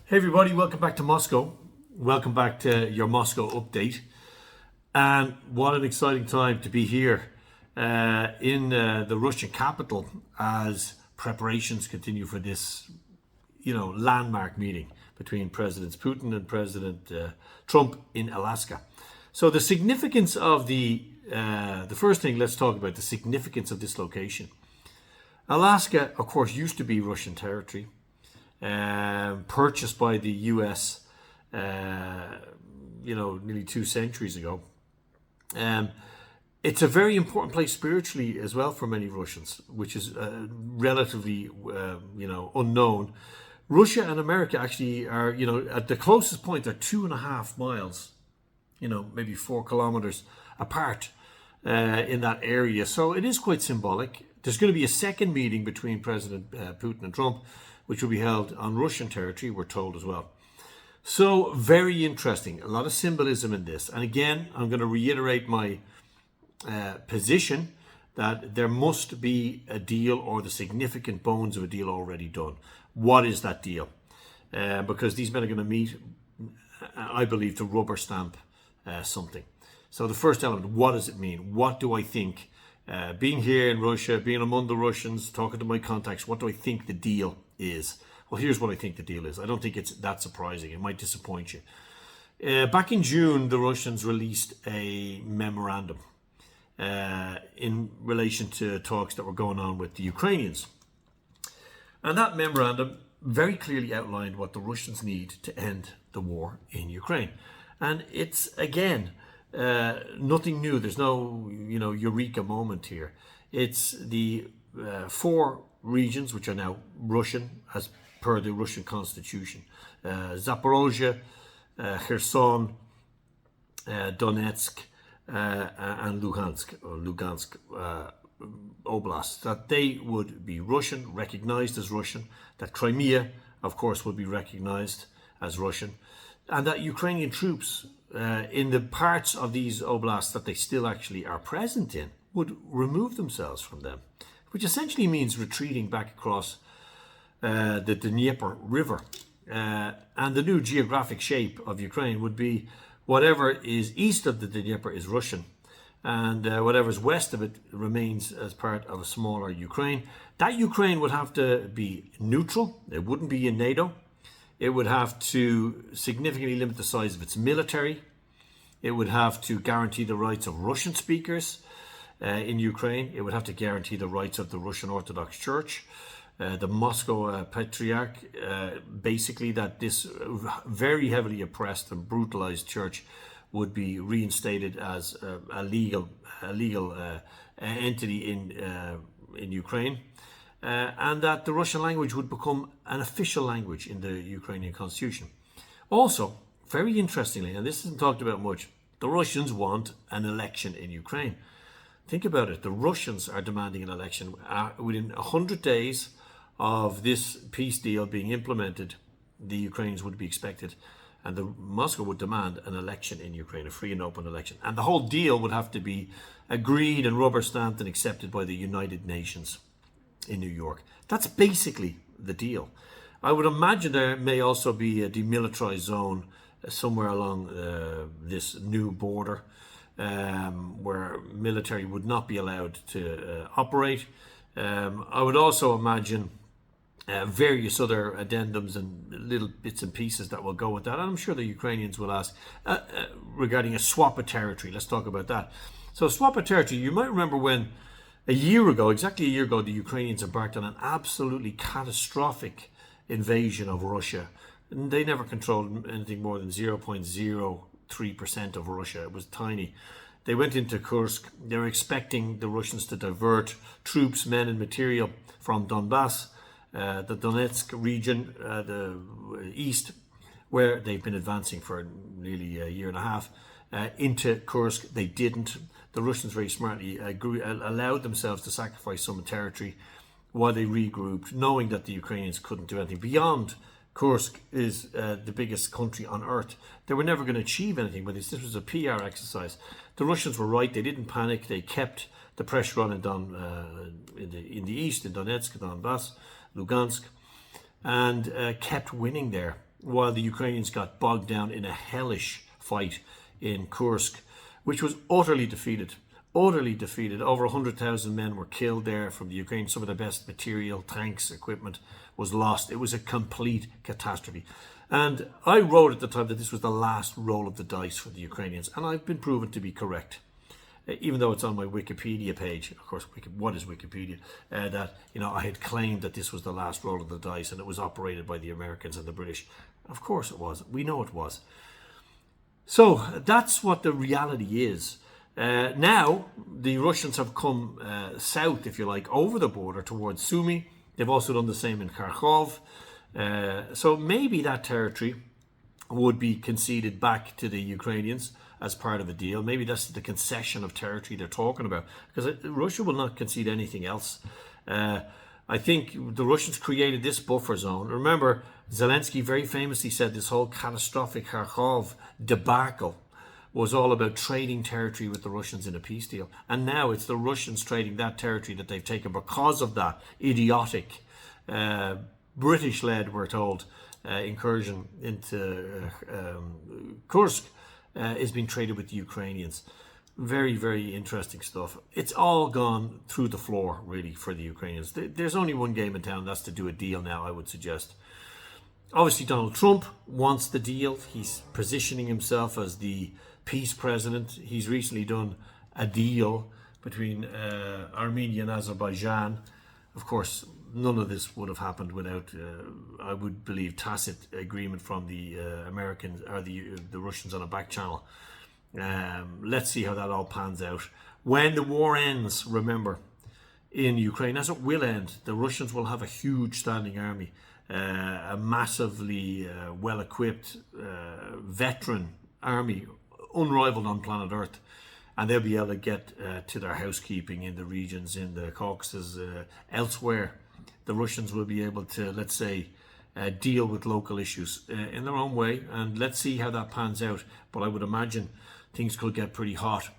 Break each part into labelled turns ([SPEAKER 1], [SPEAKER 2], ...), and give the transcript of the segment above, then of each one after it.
[SPEAKER 1] Hey everybody, welcome back to Moscow. Welcome back to your Moscow update. And what an exciting time to be here in the Russian capital as preparations continue for this, landmark meeting between Presidents Putin and President Trump in Alaska. So the significance of the first thing, let's talk about the significance of this location. Alaska, of course, used to be Russian territory. Purchased by the US, nearly 2 centuries ago. It's a very important place spiritually as well for many Russians, which is relatively, unknown. Russia and America actually are, at the closest point, they're 2.5 miles, maybe 4 kilometers apart in that area. So it is quite symbolic. There's going to be a second meeting between President Putin and Trump, which will be held on Russian territory, we're told as well. So very interesting, a lot of symbolism in this. And again, I'm going to reiterate my position that there must be a deal or the significant bones of a deal already done. What is that deal? Because these men are going to meet, I believe, to rubber stamp something. So the first element, what does it mean? What do I think? Being here in Russia, being among the Russians, talking to my contacts, what do I think the deal is? Well, here's what I think the deal is. I don't think it's that surprising. It might disappoint you. Back in June, the Russians released a memorandum in relation to talks that were going on with the Ukrainians. And that memorandum very clearly outlined what the Russians need to end the war in Ukraine. And it's, again, nothing new. There's no, eureka moment here. It's the 4 regions which are now Russian as per the Russian constitution. Zaporozhia, Kherson, Donetsk, and Lugansk Oblast, that they would be Russian, recognized as Russian, that Crimea, of course, would be recognized as Russian, and that Ukrainian troops in the parts of these oblasts that they still actually are present in would remove themselves from them, which essentially means retreating back across the Dnieper River. And the new geographic shape of Ukraine would be whatever is east of the Dnieper is Russian, and whatever's west of it remains as part of a smaller Ukraine. That Ukraine would have to be neutral. It wouldn't be in NATO. It would have to significantly limit the size of its military. It would have to guarantee the rights of Russian speakers in Ukraine. It would have to guarantee the rights of the Russian Orthodox Church, the Moscow Patriarch, basically that this very heavily oppressed and brutalized church would be reinstated as a legal entity in Ukraine. And that the Russian language would become an official language in the Ukrainian constitution. Also, very interestingly, and this isn't talked about much, the Russians want an election in Ukraine. Think about it. The Russians are demanding an election. Within 100 days of this peace deal being implemented, the Ukrainians would be expected, and Moscow would demand an election in Ukraine, a free and open election. And the whole deal would have to be agreed and rubber stamped and accepted by the United Nations in New York. That's basically the deal. I would imagine there may also be a demilitarized zone somewhere along this new border where military would not be allowed to operate. I would also imagine various other addendums and little bits and pieces that will go with that. And I'm sure the Ukrainians will ask regarding a swap of territory. Let's talk about that. So swap of territory, you might remember when exactly a year ago, the Ukrainians embarked on an absolutely catastrophic invasion of Russia. And they never controlled anything more than 0.03% of Russia. It was tiny. They went into Kursk. They were expecting the Russians to divert troops, men, and material from Donbass, the Donetsk region, the east, where they've been advancing for nearly a year and a half, into Kursk. They didn't. The Russians very smartly allowed themselves to sacrifice some territory while they regrouped, knowing that the Ukrainians couldn't do anything. Beyond Kursk is the biggest country on earth. They were never going to achieve anything with this. This was a PR exercise. The Russians were right. They didn't panic. They kept the pressure on in the east, in Donetsk, Donbass, Lugansk, and kept winning there. while the Ukrainians got bogged down in a hellish fight in Kursk, which was utterly defeated. Utterly defeated. Over 100,000 men were killed there from the Ukraine. Some of the best material, tanks, equipment was lost. It was a complete catastrophe. And I wrote at the time that this was the last roll of the dice for the Ukrainians. And I've been proven to be correct. Even though it's on my Wikipedia page, of course, what is Wikipedia? That, you know, I had claimed that this was the last roll of the dice and it was operated by the Americans and the British. Of course it was. We know it was. So that's what the reality is. Now, the Russians have come south, if you like, over the border towards Sumy. They've also done the same in Kharkov. So maybe that territory would be conceded back to the Ukrainians as part of a deal. Maybe that's the concession of territory they're talking about, because Russia will not concede anything else. I think the Russians created this buffer zone. Remember, Zelensky very famously said this whole catastrophic Kharkov debacle was all about trading territory with the Russians in a peace deal. And now it's the Russians trading that territory that they've taken because of that idiotic, British-led, we're told, incursion into Kursk. Is being traded with the Ukrainians. Very, very interesting stuff. It's all gone through the floor, really, for the Ukrainians. There's only one game in town, that's to do a deal now, I would suggest. Obviously, Donald Trump wants the deal. He's positioning himself as the peace president. He's recently done a deal between Armenia and Azerbaijan. Of course, none of this would have happened without, I would believe, tacit agreement from the Americans or the Russians on a back channel. Let's see how that all pans out. When the war ends, remember, in Ukraine, as it will end, the Russians will have a huge standing army, a massively well-equipped veteran army, unrivaled on planet Earth. And they'll be able to get to their housekeeping in the regions, in the Caucasus, elsewhere. The Russians will be able to, let's say, deal with local issues in their own way. And let's see how that pans out. But I would imagine things could get pretty hot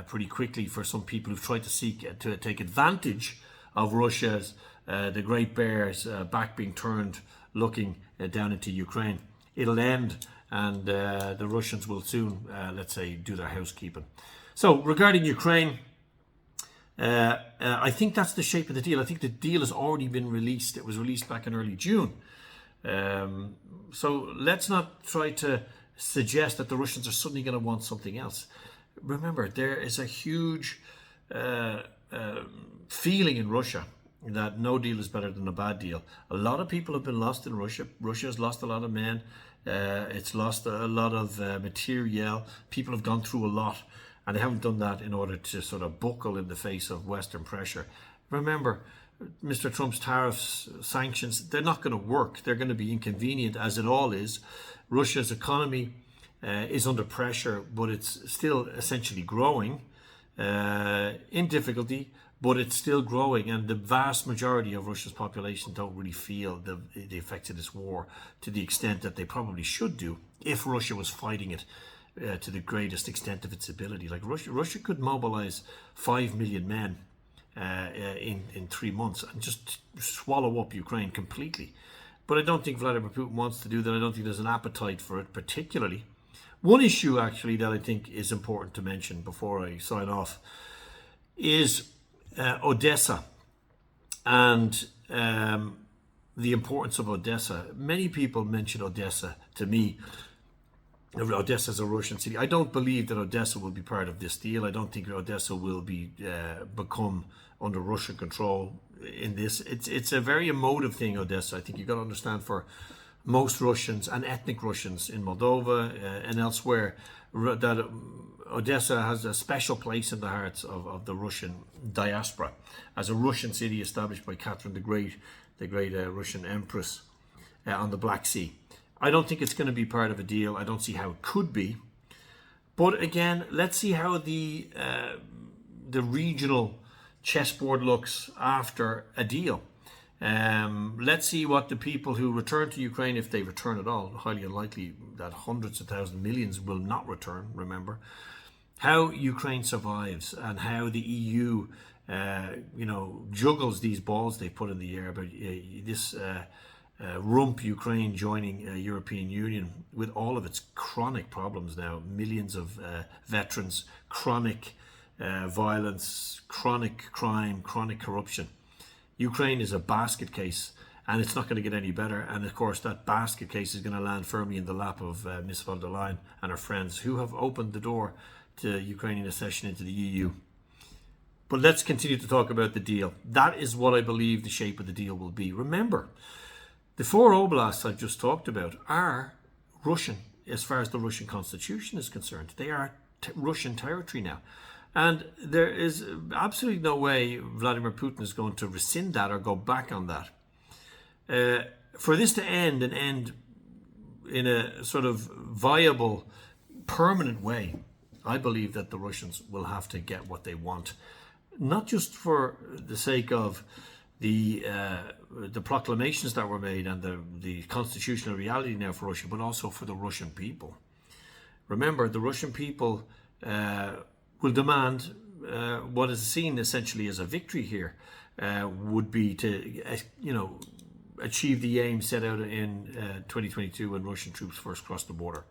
[SPEAKER 1] pretty quickly for some people who've tried to take advantage of Russia's, the Great Bear's back being turned, looking down into Ukraine. It'll end, and the Russians will soon, let's say, do their housekeeping. So regarding Ukraine, I think that's the shape of the deal. I think the deal has already been released. It was released back in early June. So let's not try to suggest that the Russians are suddenly going to want something else. Remember, there is a huge feeling in Russia that no deal is better than a bad deal. A lot of people have been lost in Russia. Russia has lost a lot of men. It's lost a lot of material. People have gone through a lot. And they haven't done that in order to sort of buckle in the face of Western pressure. Remember, Mr. Trump's tariffs, sanctions, they're not going to work. They're going to be inconvenient, as it all is. Russia's economy is under pressure, but it's still essentially growing in difficulty, but it's still growing. And the vast majority of Russia's population don't really feel the effects of this war to the extent that they probably should do if Russia was fighting it to the greatest extent of its ability. Like Russia could mobilize 5 million men in 3 months and just swallow up Ukraine completely. But I don't think Vladimir Putin wants to do that. I don't think there's an appetite for it particularly. One issue actually that I think is important to mention before I sign off is Odessa and the importance of Odessa. Many people mention Odessa to me. Odessa is a Russian city. I don't believe that Odessa will be part of this deal. I don't think Odessa will be become under Russian control in this. It's a very emotive thing, Odessa. I think you've got to understand, for most Russians and ethnic Russians in Moldova and elsewhere, that Odessa has a special place in the hearts of the Russian diaspora as a Russian city established by Catherine the Great Russian Empress on the Black Sea. I don't think it's going to be part of a deal. I don't see how it could be. But again, let's see how the regional chessboard looks after a deal. Let's see what the people who return to Ukraine, if they return at all, highly unlikely that hundreds of thousands, millions will not return, remember, how Ukraine survives and how the EU, juggles these balls they put in the air about this rump Ukraine joining European Union with all of its chronic problems now, millions of veterans, chronic violence, chronic crime, chronic corruption. Ukraine is a basket case, and it's not going to get any better. And of course, that basket case is going to land firmly in the lap of Ms. von der Leyen and her friends, who have opened the door to Ukrainian accession into the EU. But let's continue to talk about the deal. That is what I believe the shape of the deal will be. Remember, the 4 oblasts I've just talked about are Russian as far as the Russian constitution is concerned. They are Russian territory now. And there is absolutely no way Vladimir Putin is going to rescind that or go back on that. For this to end in a sort of viable, permanent way, I believe that the Russians will have to get what they want. Not just for the sake of the proclamations that were made and the constitutional reality now for Russia, but also for the Russian people. Remember, the Russian people will demand what is seen essentially as a victory here, would be to, achieve the aim set out in 2022 when Russian troops first crossed the border.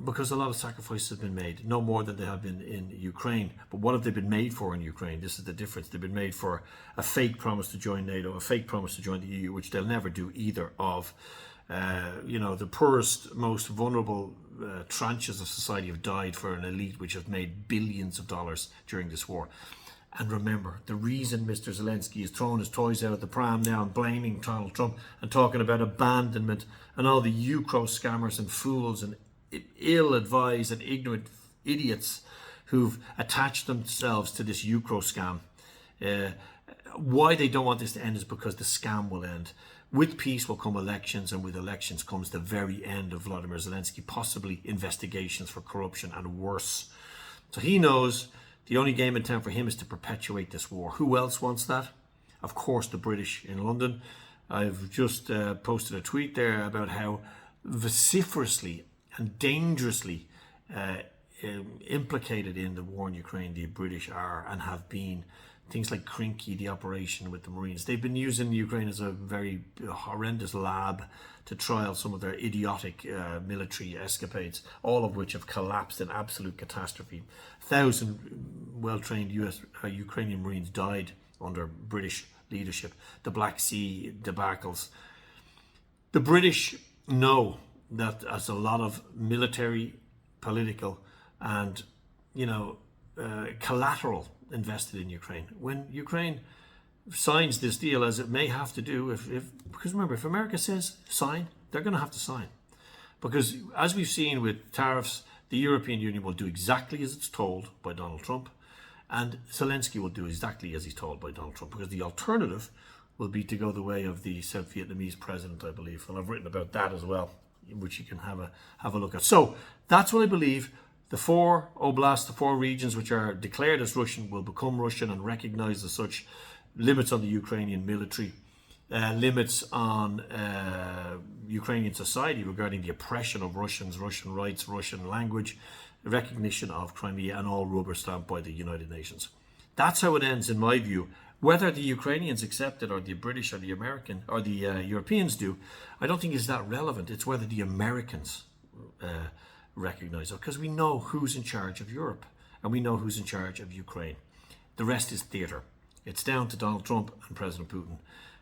[SPEAKER 1] Because a lot of sacrifices have been made, no more than they have been in Ukraine. But what have they been made for in Ukraine? This is the difference. They've been made for a fake promise to join NATO, a fake promise to join the EU, which they'll never do either of. The poorest, most vulnerable tranches of society have died for an elite which have made billions of dollars during this war. And remember, the reason Mr. Zelensky is throwing his toys out of the pram now and blaming Donald Trump and talking about abandonment and all the Ukraine scammers and fools and ill-advised and ignorant idiots who've attached themselves to this Ukraine scam. Why they don't want this to end is because the scam will end. With peace will come elections, and with elections comes the very end of Vladimir Zelensky, possibly investigations for corruption and worse. So he knows the only game in town for him is to perpetuate this war. Who else wants that? Of course, the British in London. I've just posted a tweet there about how vociferously and dangerously implicated in the war in Ukraine the British are and have been. Things like Krinky, the operation with the Marines. They've been using Ukraine as a very horrendous lab to trial some of their idiotic military escapades, all of which have collapsed in absolute catastrophe. 1,000 well-trained Ukrainian Marines died under British leadership. The Black Sea debacles. The British know that as a lot of military, political, and collateral invested in Ukraine. When Ukraine signs this deal, as it may have to do, because remember, if America says sign, they're going to have to sign. Because as we've seen with tariffs, the European Union will do exactly as it's told by Donald Trump, and Zelensky will do exactly as he's told by Donald Trump, because the alternative will be to go the way of the South Vietnamese president, I believe. And I've written about that as well, which you can have a look at. So that's what I believe. The 4 oblasts, the 4 regions which are declared as Russian, will become Russian and recognized as such. Limits on the Ukrainian military, limits on Ukrainian society regarding the oppression of Russians, Russian rights, Russian language, recognition of Crimea, and all rubber stamped by the United Nations. That's how it ends, in my view. Whether the Ukrainians accept it, or the British, or the American, or the Europeans do, I don't think is that relevant. It's whether the Americans recognize it, because we know who's in charge of Europe and we know who's in charge of Ukraine. The rest is theatre. It's down to Donald Trump and President Putin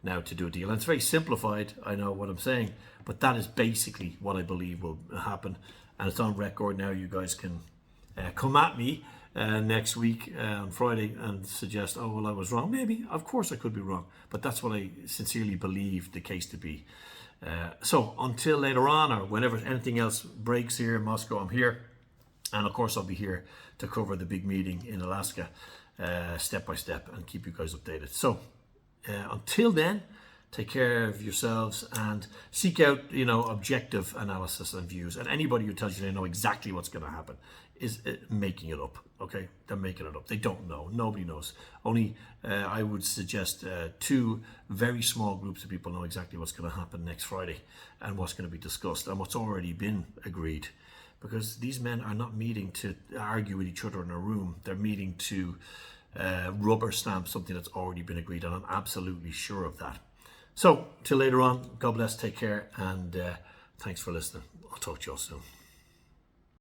[SPEAKER 1] now to do a deal. And it's very simplified, I know what I'm saying, but that is basically what I believe will happen. And it's on record now. You guys can come at me next week on Friday and suggest, oh, well, I was wrong. Maybe, of course I could be wrong, but that's what I sincerely believe the case to be. So until later on, or whenever anything else breaks here in Moscow, I'm here. And of course, I'll be here to cover the big meeting in Alaska step by step and keep you guys updated. So until then, take care of yourselves and seek out, objective analysis and views. And anybody who tells you they know exactly what's going to happen is making it up. Okay, they're making it up. They don't know. Nobody knows. Only I would suggest 2 very small groups of people know exactly what's going to happen next Friday and what's going to be discussed and what's already been agreed. Because these men are not meeting to argue with each other in a room. They're meeting to rubber stamp something that's already been agreed, and I'm absolutely sure of that. So till later on, God bless, take care, and thanks for listening. I'll talk to you all soon.